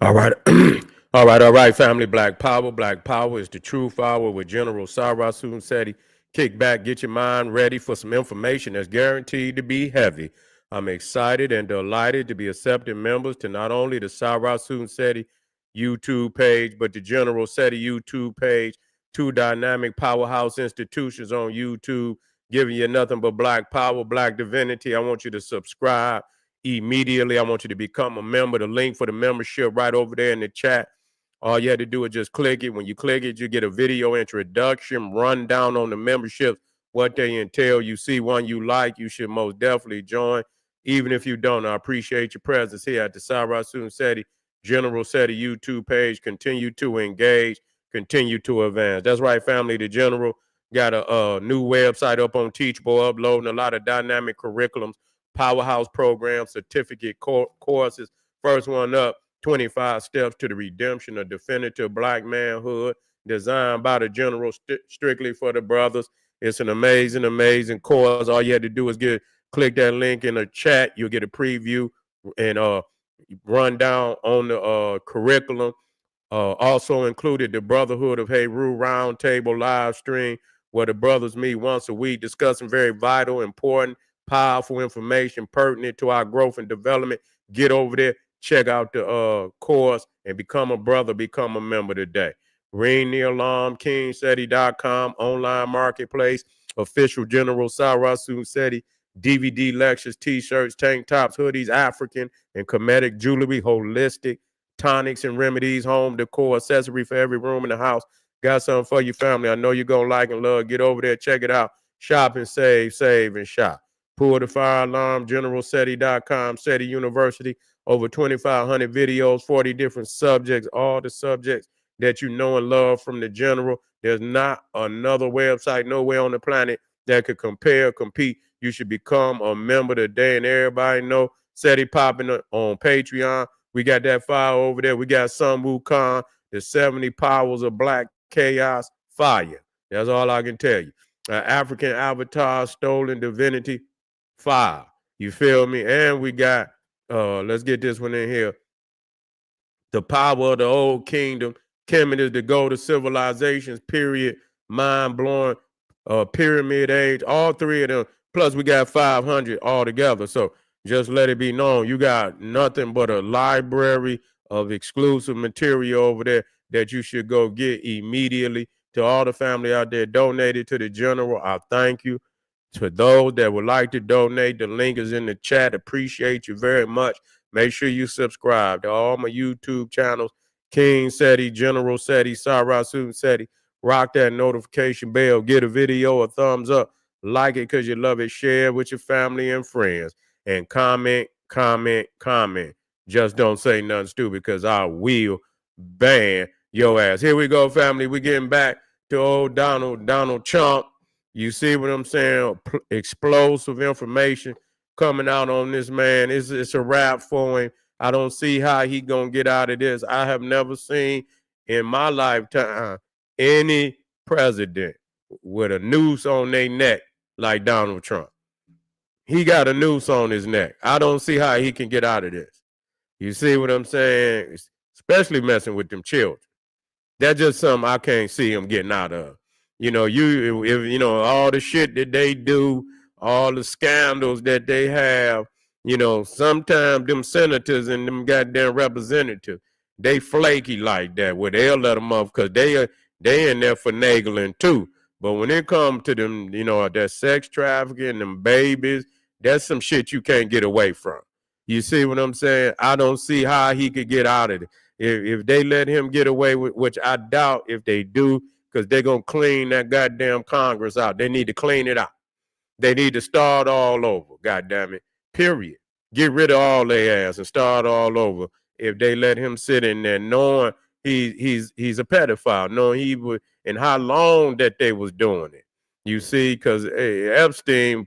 All right. all right, family. Black Power. Black Power is the truth hour with General Sarah Seti. Kick back, get your mind ready for some information that's guaranteed to be heavy. I'm excited and delighted to be accepting members to not only the Sarah Seti YouTube page, but the General Seti YouTube page, two dynamic powerhouse institutions on YouTube, giving you nothing but black power, black divinity. I want you to subscribe immediately. I want you to become a member. The link for the membership right over there in the chat. All you had to do is just click it. When you click it, you get a video introduction, rundown on the memberships, what they entail. You see one you like, you should most definitely join. Even if you don't, I appreciate your presence here at the Sarah Seti General Seti YouTube page. Continue to engage, continue to advance. That's right, family. The General got a new website up on Teachable, uploading a lot of dynamic curriculums, powerhouse programs, certificate courses. First one up, 25 Steps to the Redemption of Definitive Black Manhood, designed by the General strictly for the brothers. It's an amazing, amazing course. All you had to do is click that link in the chat. You'll get a preview and run down on the curriculum. Also included the Brotherhood of Heru Roundtable live stream, where the brothers meet once a week discussing very vital, important, powerful information pertinent to our growth and development. Get over there, check out the course, and become a brother, become a member today. Ring the alarm, kingseti.com, online marketplace, official General Sarah Seti, DVD lectures, t-shirts, tank tops, hoodies, African and Kemetic jewelry, holistic tonics and remedies, home decor, accessory for every room in the house. Got something for your family. I know you're going to like and love. Get over there, check it out. Shop and save and shop. Pull the fire alarm, generalseti.com, Seti University, over 2,500 videos, 40 different subjects, all the subjects that you know and love from the General. There's not another website nowhere on the planet that could compare, compete. You should become a member today, and everybody know Seti popping on Patreon. We got that fire over there. We got Sun Wukong, the 70 powers of black chaos, fire. That's all I can tell you. African avatar, stolen divinity, fire. You feel me? And we got, let's get this one in here. The power of the old kingdom. Kemet is the gold of civilizations, period. Mind blowing, pyramid age, all three of them. Plus, we got 500 all together. So just let it be known, you got nothing but a library of exclusive material over there that you should go get immediately. To all the family out there donated to the General, I thank you. To those that would like to donate, the link is in the chat. Appreciate you very much. Make sure you subscribe to all my YouTube channels, King Seti, General Seti, Sarah Seti. Rock that notification bell. Get a video a thumbs up. Like it because you love it. Share it with your family and friends. And comment, comment, comment. Just don't say nothing stupid because I will ban your ass. Here we go, family. We're getting back to old Donald Trump. You see what I'm saying? Explosive information coming out on this man. It's a wrap for him. I don't see how he gonna get out of this. I have never seen in my lifetime any president with a noose on their neck like Donald Trump. He got a noose on his neck. I don't see how he can get out of this. You see what I'm saying? Especially messing with them children. That's just something I can't see him getting out of. All the shit that they do, all the scandals that they have, sometimes them senators and them goddamn representatives, they flaky like that, where they'll let them off because they in there finagling too. But when it comes to them, that sex trafficking, them babies, that's some shit you can't get away from. You see what I'm saying? I don't see how he could get out of it. If they let him get away with, which I doubt if they do, because they're going to clean that goddamn Congress out. They need to clean it out. They need to start all over, goddamn it, period. Get rid of all their ass and start all over if they let him sit in there knowing he's a pedophile, knowing he would, and how long that they was doing it. You see, because Epstein,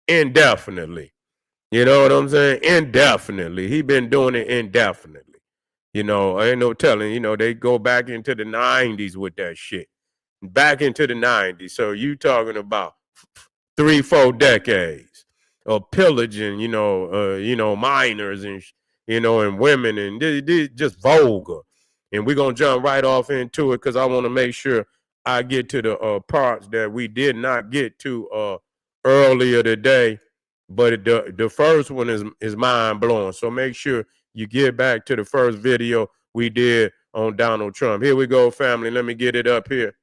indefinitely. You know what I'm saying? Indefinitely. He been doing it indefinitely. Ain't no telling, they go back into the 90s with that shit. Back into the 90s. So you talking about 3-4 decades of pillaging, minors and women, and they just vulgar. And we're going to jump right off into it because I want to make sure I get to the parts that we did not get to earlier today. But the first one is mind blowing. So make sure you get back to the first video we did on Donald Trump. Here we go, family. Let me get it up here.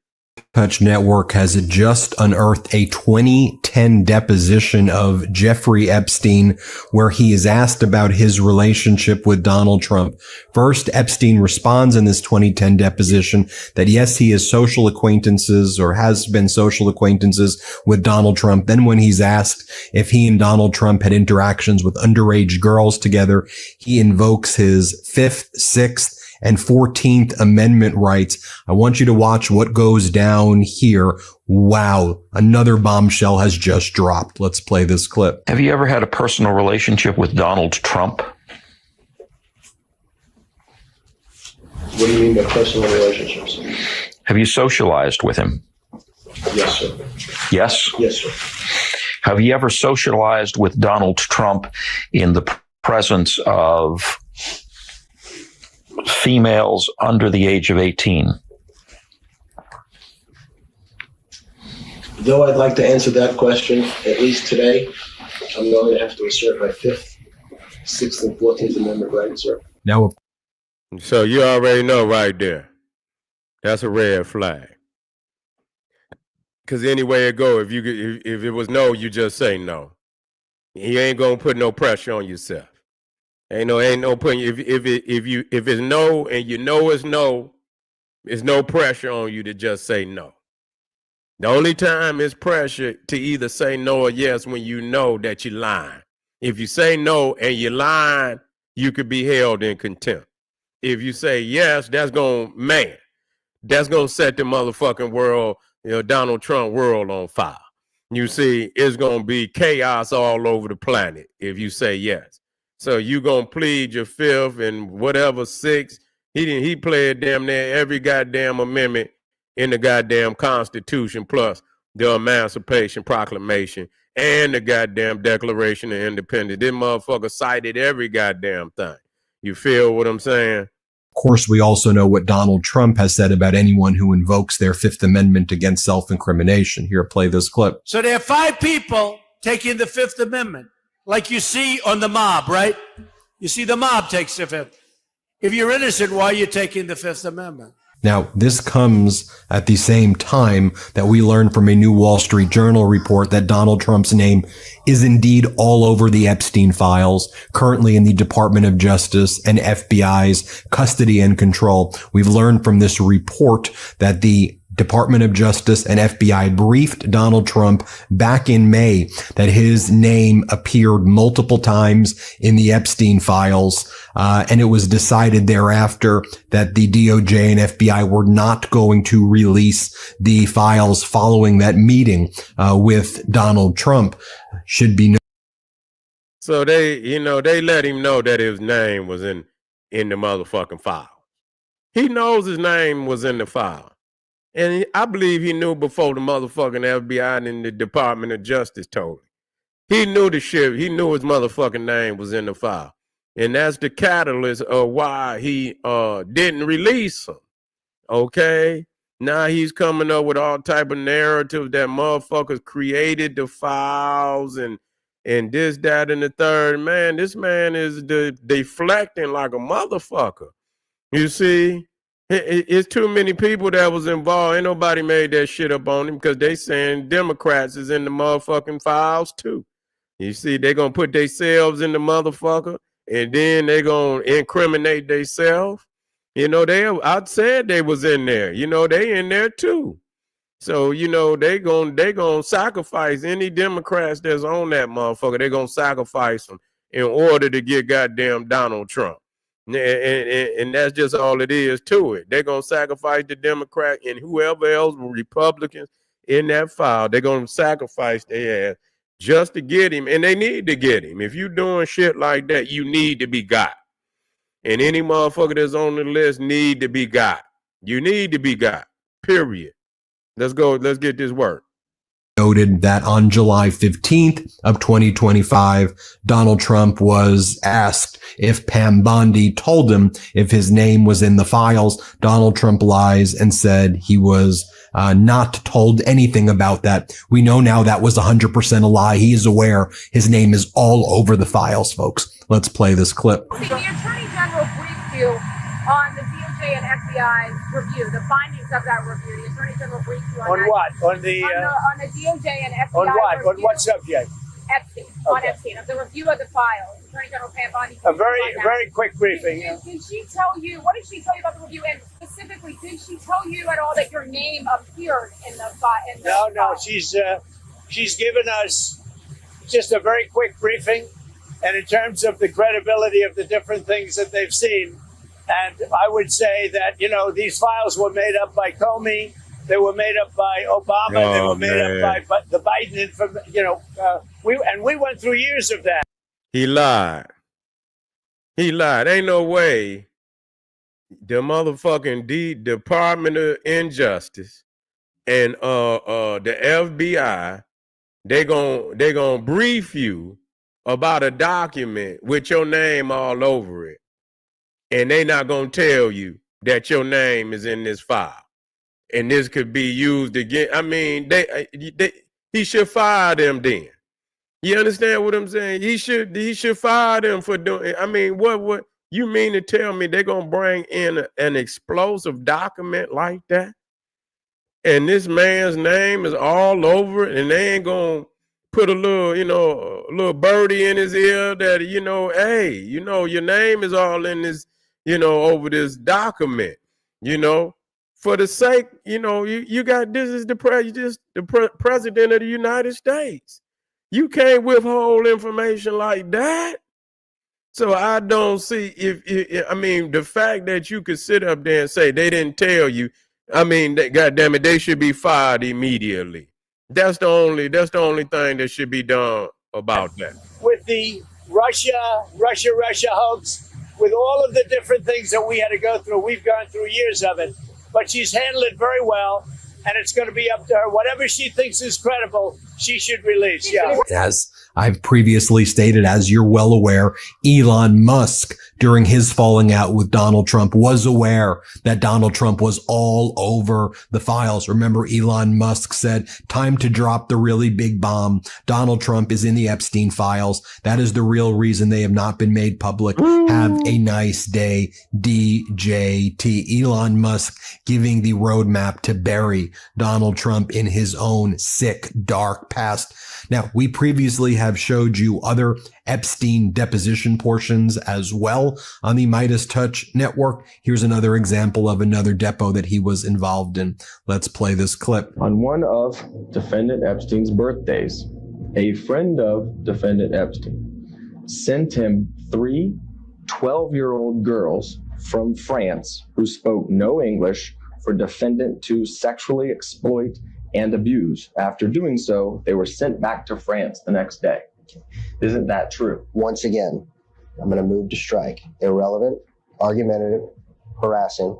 Touch Network has just unearthed a 2010 deposition of Jeffrey Epstein, where he is asked about his relationship with Donald Trump. First, Epstein responds in this 2010 deposition that yes, he is social acquaintances or has been social acquaintances with Donald Trump. Then when he's asked if he and Donald Trump had interactions with underage girls together, he invokes his 5th, 6th, and 14th Amendment rights. I want you to watch what goes down here. Wow, another bombshell has just dropped. Let's play this clip. Have you ever had a personal relationship with Donald Trump? What do you mean by personal relationships? Have you socialized with him? Yes, sir. Yes? Yes, sir. Have you ever socialized with Donald Trump in the presence of females under the age of 18? Though I'd like to answer that question, at least today, I'm going to have to assert my 5th, 6th, and 14th Amendment rights, sir. Now, So you already know right there. That's a red flag. Because anyway it go, if it was no, you just say no. You ain't gonna put no pressure on yourself. Ain't no putting. If it's no and you know it's no, there's no pressure on you to just say no. The only time it's pressure to either say no or yes when you know that you're lying. If you say no and you're lying, you could be held in contempt. If you say yes, that's gonna set the motherfucking world, Donald Trump world on fire. You see, it's gonna be chaos all over the planet if you say yes. So you gonna plead your 5th and whatever 6th. He played damn near every goddamn amendment in the goddamn Constitution, plus the Emancipation Proclamation and the goddamn Declaration of Independence. This motherfucker cited every goddamn thing. You feel what I'm saying? of course, we also know what Donald Trump has said about anyone who invokes their 5th Amendment against self-incrimination. Here, play this clip. So there are 5 people taking the 5th Amendment, like you see on the mob, right? You see the mob takes the 5th. If you're innocent, why are you taking the 5th Amendment? Now, this comes at the same time that we learned from a new Wall Street Journal report that Donald Trump's name is indeed all over the Epstein files, currently in the Department of Justice and FBI's custody and control. We've learned from this report that the Department of Justice and FBI briefed Donald Trump back in May that his name appeared multiple times in the Epstein files. And it was decided thereafter that the DOJ and FBI were not going to release the files following that meeting with Donald Trump. Should be So they let him know that his name was in the motherfucking file. He knows his name was in the file. And I believe he knew before the motherfucking FBI and the Department of Justice told him. He knew the shit. He knew his motherfucking name was in the file. And that's the catalyst of why he didn't release him. Okay? Now he's coming up with all type of narratives that motherfuckers created the files and this, that, and the third. Man, this man is deflecting like a motherfucker. You see? It's too many people that was involved. Ain't nobody made that shit up on him because they saying Democrats is in the motherfucking files too. You see, they gonna put themselves in the motherfucker and then they gonna incriminate themselves. I said they was in there. They in there too. So, they gonna sacrifice any Democrats that's on that motherfucker. They gonna sacrifice them in order to get goddamn Donald Trump. And that's just all it is to it. They're going to sacrifice the Democrat and whoever else, Republicans in that file. They're going to sacrifice their ass just to get him. And they need to get him. If you're doing shit like that, you need to be got. And any motherfucker that's on the list need to be got. You need to be got, period. Let's go. Let's get this work. noted that on July 15th of 2025, Donald Trump was asked if Pam Bondi told him if his name was in the files. Donald Trump lies and said he was not told anything about that. We know now that was 100% a lie. He is aware his name is all over the files, folks. Let's play this clip. The Attorney General briefed you on the DOJ and FBI review, the findings of that review. The Attorney General briefed you on that. What? On the DOJ and FBI on what? review. On what subject? Epstein. Okay. On Epstein, of the review of the files. Attorney General Pam Bondi. A very quick briefing. Did she tell you, what did she tell you about the review? And specifically, did she tell you at all that your name appeared in the file? No. She's given us just a very quick briefing, and in terms of the credibility of the different things that they've seen. And I would say that, these files were made up by Comey. They were made up by Obama. They were made up by the Biden. We went through years of that. He lied. Ain't no way the motherfucking Department of Injustice and the FBI, they gonna brief you about a document with your name all over it. And they not going to tell you that your name is in this file. And this could be used again. I mean, he should fire them then. You understand what I'm saying? He should fire them for doing. I mean, what you mean to tell me they're going to bring in an explosive document like that? And this man's name is all over it, and they ain't going to put a little birdie in his ear that, hey, your name is all in this, over this document, for the sake, you got, this is the president of the United States. You can't withhold information like that. So I don't see the fact that you could sit up there and say they didn't tell you, goddamn it, they should be fired immediately. That's the only thing that should be done about that. With the Russia hoax, with all of the different things that we had to go through, we've gone through years of it, but she's handled it very well, and it's going to be up to her. Whatever she thinks is credible, she should release. Yeah. As I've previously stated, as you're well aware, Elon Musk, during his falling out with Donald Trump, was aware that Donald Trump was all over the files. Remember, Elon Musk said, time to drop the really big bomb. Donald Trump is in the Epstein files. That is the real reason they have not been made public. Have a nice day, DJT. Elon Musk giving the roadmap to bury Donald Trump in his own sick, dark past. Now, we previously have showed you other Epstein deposition portions as well on the Midas Touch network. Here's another example of another depo that he was involved in. Let's play this clip. On one of defendant Epstein's birthdays, a friend of defendant Epstein sent him 3 12-year-old girls from France who spoke no English for defendant to sexually exploit and abuse. After doing so, they were sent back to France the next day. Isn't that true? Once again, I'm going to move to strike. Irrelevant, argumentative, harassing.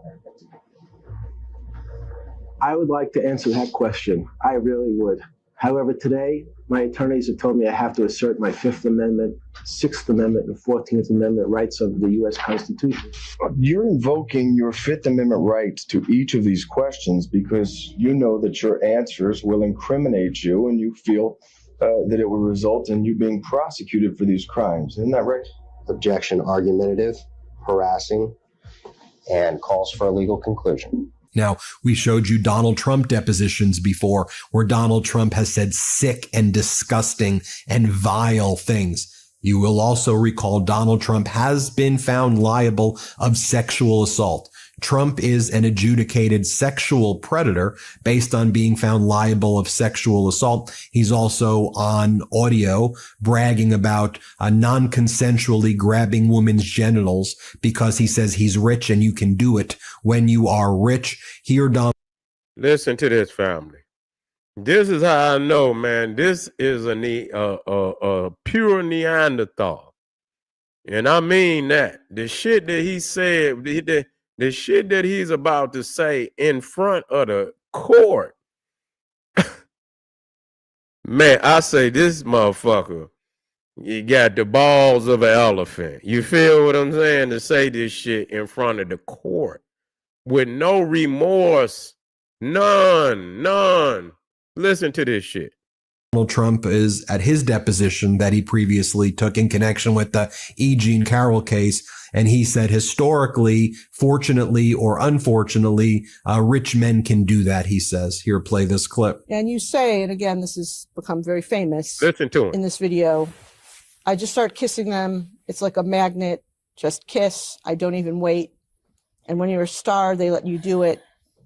I would like to answer that question. I really would. However, today, my attorneys have told me I have to assert my Fifth Amendment, Sixth Amendment, and 14th Amendment rights of the U.S. Constitution. You're invoking your Fifth Amendment rights to each of these questions because you know that your answers will incriminate you and you feel that it will result in you being prosecuted for these crimes. Isn't that right? Objection, argumentative, harassing, and calls for a legal conclusion. Now, we showed you Donald Trump depositions before where Donald Trump has said sick and disgusting and vile things. You will also recall Donald Trump has been found liable of sexual assault. Trump is an adjudicated sexual predator based on being found liable of sexual assault. He's also on audio bragging about non-consensually grabbing women's genitals because he says he's rich and you can do it when you are rich. Here, Donald. Listen to this, family. This is how I know, man. This is a pure Neanderthal. And I mean that. The shit that he said, the shit that he's about to say in front of the court Man, I say this motherfucker, you got the balls of an elephant. You feel what I'm saying? To say this shit in front of the court with no remorse. None. Listen to this shit. Donald Trump is at his deposition that he previously took in connection with the E. Jean Carroll case. And he said, historically, fortunately or unfortunately, rich men can do that, he says. Here, play this clip. And you say, and again, this has become very famous. Listen to him. In this video, I just start kissing them. It's like a magnet. Just kiss. I don't even wait. And when you're a star, they let you do it.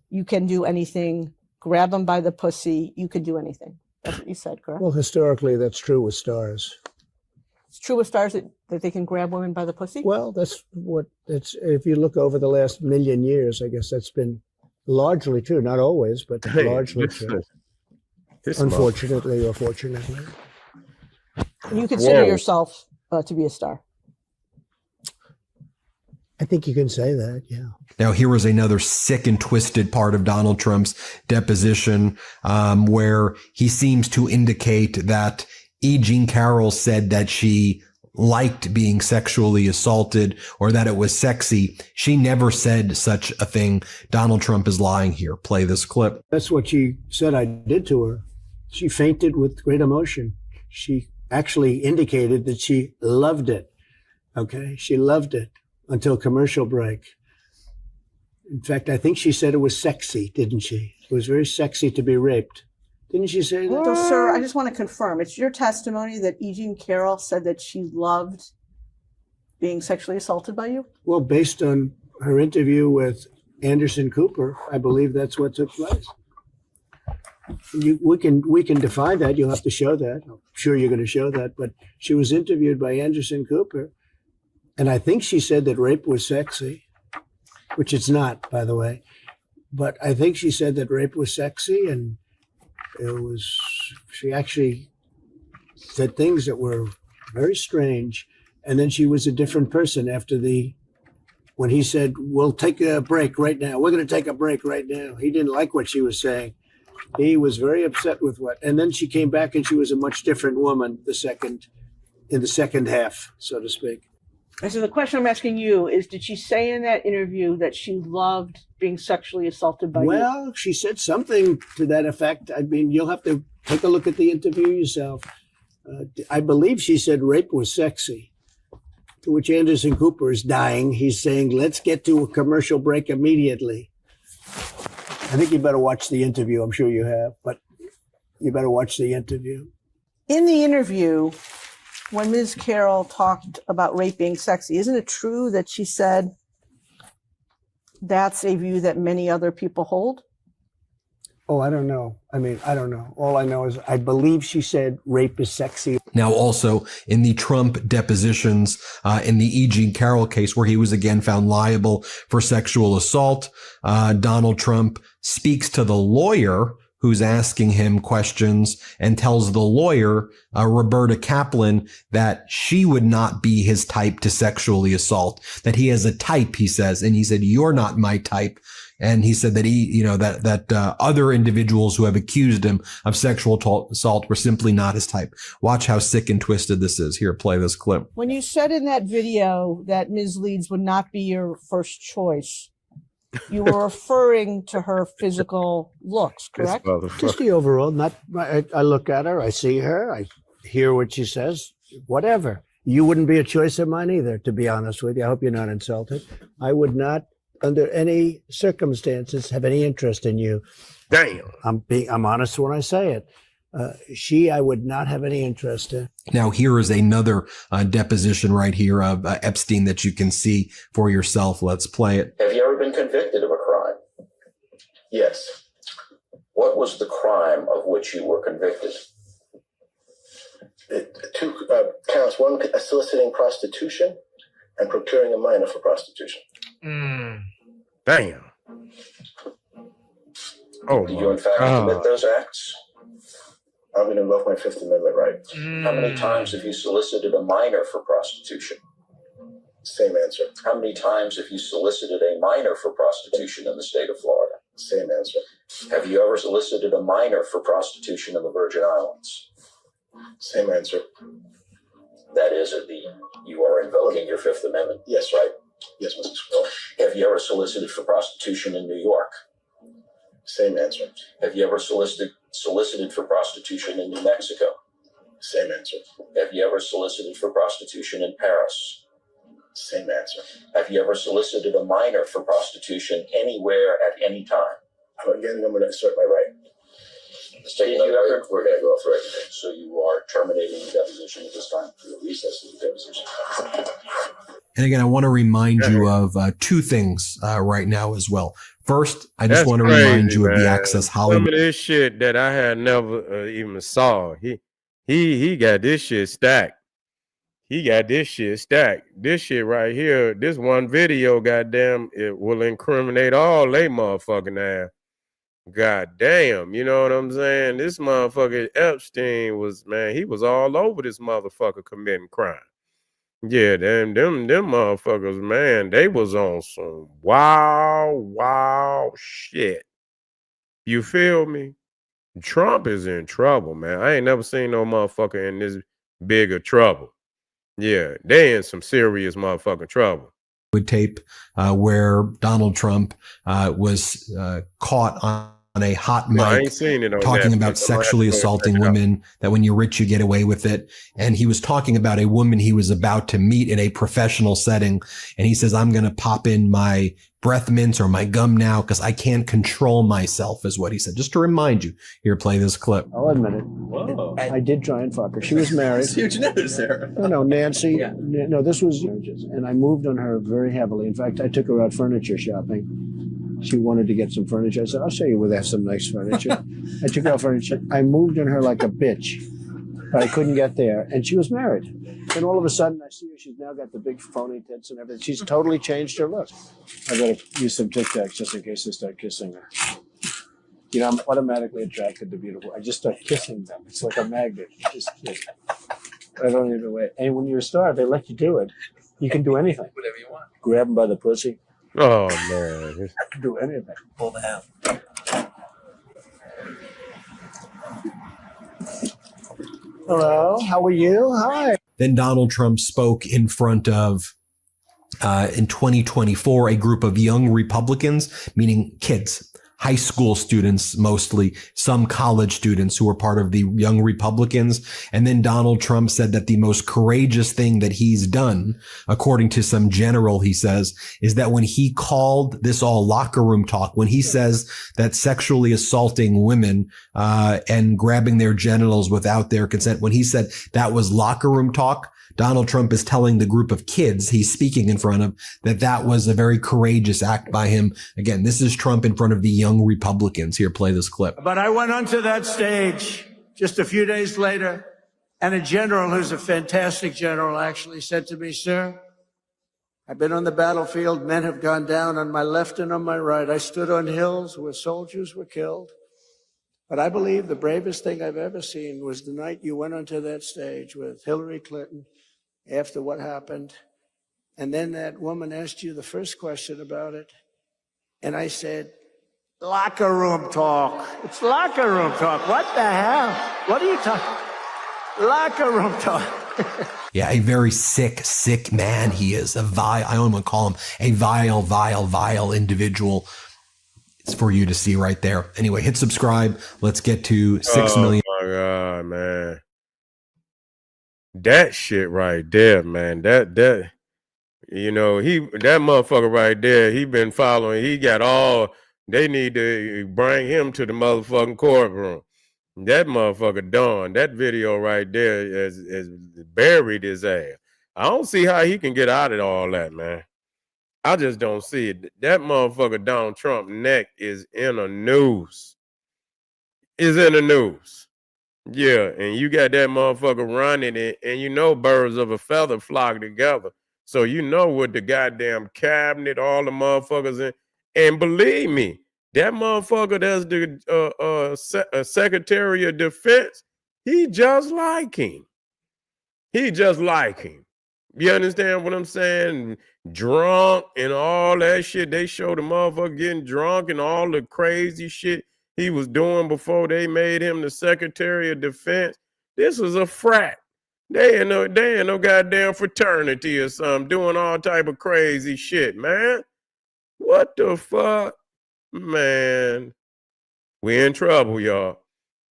You can do anything. Grab them by the pussy. You can do anything. That's what you said, correct? Well, historically, that's true with stars. It's true with stars that they can grab women by the pussy? Well, that's what it's, if you look over the last million years, I guess that's been largely true. Not always, but largely true. Unfortunately or fortunately. You consider yourself to be a star? I think you can say that, yeah. Now, here was another sick and twisted part of Donald Trump's deposition, where he seems to indicate that E. Jean Carroll said that she liked being sexually assaulted or that it was sexy. She never said such a thing. Donald Trump is lying here. Play this clip. That's what she said I did to her. She fainted with great emotion. She actually indicated that she loved it. Okay, she loved it until commercial break. In fact, I think she said it was sexy, didn't she? It was very sexy to be raped. Didn't she say that? So, sir, I just want to confirm. It's your testimony that E. Jean Carroll said that she loved being sexually assaulted by you? Well, based on her interview with Anderson Cooper, I believe that's what took place. We can define that. You'll have to show that. I'm sure you're going to show that. But she was interviewed by Anderson Cooper, and I think she said that rape was sexy, which it's not, by the way. But I think she said that rape was sexy, and she actually said things that were very strange. And then she was a different person after when he said, we'll take a break right now. We're going to take a break right now. He didn't like what she was saying. He was very upset with and then she came back and she was a much different woman in the second half, so to speak. And so the question I'm asking you is, did she say in that interview that she loved being sexually assaulted by you? Well, she said something to that effect. I mean, you'll have to take a look at the interview yourself. I believe she said rape was sexy, to which Anderson Cooper is dying. He's saying, let's get to a commercial break immediately. I think you better watch the interview. I'm sure you have, but you better watch the interview. In the interview, when Ms. Carroll talked about rape being sexy, isn't it true that she said that's a view that many other people hold? Oh, I don't know. I mean, I don't know. All I know is I believe she said rape is sexy. Now, also in the Trump depositions, in the E. Jean Carroll case, where he was again found liable for sexual assault, Donald Trump speaks to the lawyer who's asking him questions and tells the lawyer, Roberta Kaplan, that she would not be his type to sexually assault, that he has a type, he says. And he said, you're not my type. And he said that that other individuals who have accused him of sexual assault were simply not his type. Watch how sick and twisted this is. Here, play this clip. When you said in that video that Ms. Leeds would not be your first choice, you were referring to her physical looks, correct? Just the overall. I look at her, I see her, I hear what she says, whatever. You wouldn't be a choice of mine either, to be honest with you. I hope you're not insulted. I would not, under any circumstances, have any interest in you. Damn. I'm honest when I say it. I would not have any interest in. Now, here is another deposition right here of Epstein that you can see for yourself. Let's play it. Have you ever been convicted of a crime? Yes. What was the crime of which you were convicted? Two counts. One, soliciting prostitution and procuring a minor for prostitution. Damn. Oh, Did you in fact commit those acts? I'm going to invoke my Fifth Amendment right. How many times have you solicited a minor for prostitution? Same answer. How many times have you solicited a minor for prostitution in the state of Florida? Same answer. Have you ever solicited a minor for prostitution in the Virgin Islands? Same answer. That is, you are invoking your Fifth Amendment. Yes, right. Yes, Mr. Squirrel. Have you ever solicited for prostitution in New York? Same answer. Have you ever solicited for prostitution in New Mexico? Same answer. Have you ever solicited for prostitution in Paris? Same answer. Have you ever solicited a minor for prostitution anywhere at any time? Again, I'm going to assert my right. Did you ever? We're going to go off record. So you are terminating the deposition at this time? Recess the deposition. And again, I want to remind you of two things right now as well. First, I just want to remind you of the Access Hollywood. Some of this shit that I had never even saw. He got this shit stacked. He got this shit stacked. This shit right here, this one video, goddamn, it will incriminate all they motherfucking ass. God damn, you know what I'm saying? This motherfucker Epstein was, man, he was all over this motherfucker committing crime. Yeah, them motherfuckers, man, they was on some wild shit. You feel me? Trump is in trouble, man. I ain't never seen no motherfucker in this big of trouble. Yeah, they in some serious motherfucking trouble. Tape where Donald Trump was caught on a hot mic I ain't seen it on talking Netflix. about sexually assaulting women, that when you're rich, you get away with it. And he was talking about a woman he was about to meet in a professional setting. And he says, I'm going to pop in my breath mints or my gum now because I can't control myself, is what he said. Just to remind you, here, play this clip. I'll admit it. Whoa. I did try and fuck her. She was married. Huge news there. No, Nancy. Yeah. No, this was, and I moved on her very heavily. In fact, I took her out furniture shopping. She wanted to get some furniture. I said, I'll show you where they have some nice furniture. I took her out furniture. I moved on her like a bitch, but I couldn't get there. And she was married. Then all of a sudden, I see her. She's now got the big phony tits and everything. She's totally changed her look. I got to use some Tic Tacs just in case I start kissing her. You know, I'm automatically attracted to beautiful. I just start kissing them. It's like a magnet. You just kiss. I don't even wait. And when you're a star, they let you do it. You can do anything. Whatever you want. Grab them by the pussy. Oh, man. Do anything. Pull the ham. Hello, how are you? Hi. Then Donald Trump spoke in front of, in 2024, a group of young Republicans, meaning kids, high school students, mostly some college students who were part of the young Republicans. And then Donald Trump said that the most courageous thing that he's done, according to some general, he says, is that when he called this all locker room talk, when he says that sexually assaulting women and grabbing their genitals without their consent, when he said that was locker room talk, Donald Trump is telling the group of kids he's speaking in front of that was a very courageous act by him. Again, this is Trump in front of the young Republicans. Here, play this clip. But I went onto that stage just a few days later, and a general who's a fantastic general actually said to me, sir, I've been on the battlefield. Men have gone down on my left and on my right. I stood on hills where soldiers were killed. But I believe the bravest thing I've ever seen was the night you went onto that stage with Hillary Clinton after what happened. And then that woman asked you the first question about it. And I said, locker room talk. It's locker room talk. What the hell? What are you talking? Locker room talk. Yeah, a very sick man he is. A vile, I don't want to call him a vile individual. It's for you to see right there. Anyway, hit subscribe. Let's get to 6 million. Oh my God, man. That shit right there, man. That you know, that motherfucker right there, he been following. He got all, they need to bring him to the motherfucking courtroom. That motherfucker done. That video right there is buried his ass. I don't see how he can get out of all that, man. I just don't see it. That motherfucker Donald Trump neck is in the news. Is in the news. Yeah, and you got that motherfucker running it, and you know birds of a feather flock together. So you know what the goddamn cabinet, all the motherfuckers in. And believe me, that motherfucker that's the Secretary of Defense, he just like him. He just like him. You understand what I'm saying? Drunk and all that shit. They showed the motherfucker getting drunk and all the crazy shit he was doing before they made him the Secretary of Defense. This was a frat. They ain't no goddamn fraternity or something doing all type of crazy shit, man. What the fuck? Man, we in trouble, y'all.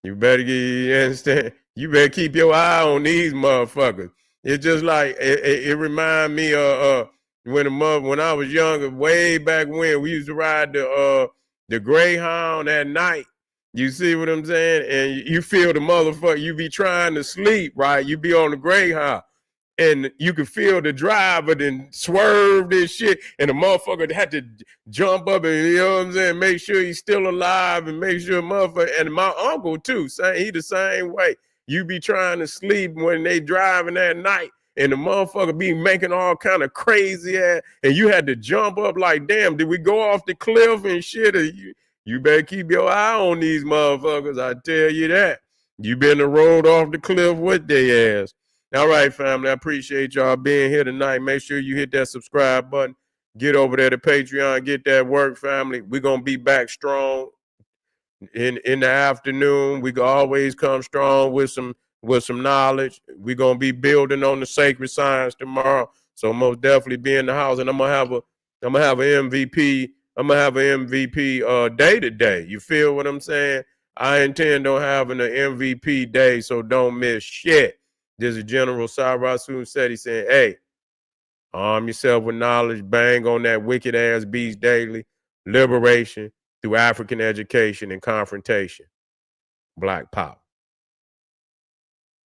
You better you understand. You better keep your eye on these motherfuckers. It's just like it remind me of when I was younger, way back when we used to ride the Greyhound at night. You see what I'm saying? And you feel the motherfucker. You be trying to sleep, right? You be on the Greyhound. And you could feel the driver then swerve this shit, and the motherfucker had to jump up and, you know what I'm saying, make sure he's still alive and make sure motherfucker, and my uncle too, he the same way. You be trying to sleep when they driving at night, and the motherfucker be making all kind of crazy ass, and you had to jump up like, damn, did we go off the cliff and shit? Or you better keep your eye on these motherfuckers, I tell you that. You been the road off the cliff with their ass. All right, family, I appreciate y'all being here tonight. Make sure you hit that subscribe button. Get over there to Patreon. Get that work, family. We're going to be back strong in the afternoon. We can always come strong with some knowledge. We're going to be building on the sacred science tomorrow. So most definitely be in the house. And I'm going to have an MVP. I'm going to have an MVP day today. You feel what I'm saying? I intend on having an MVP day, so don't miss shit. This is General Cyrus Seti saying, hey, arm yourself with knowledge, bang on that wicked ass beast daily, liberation through African education and confrontation. Black power.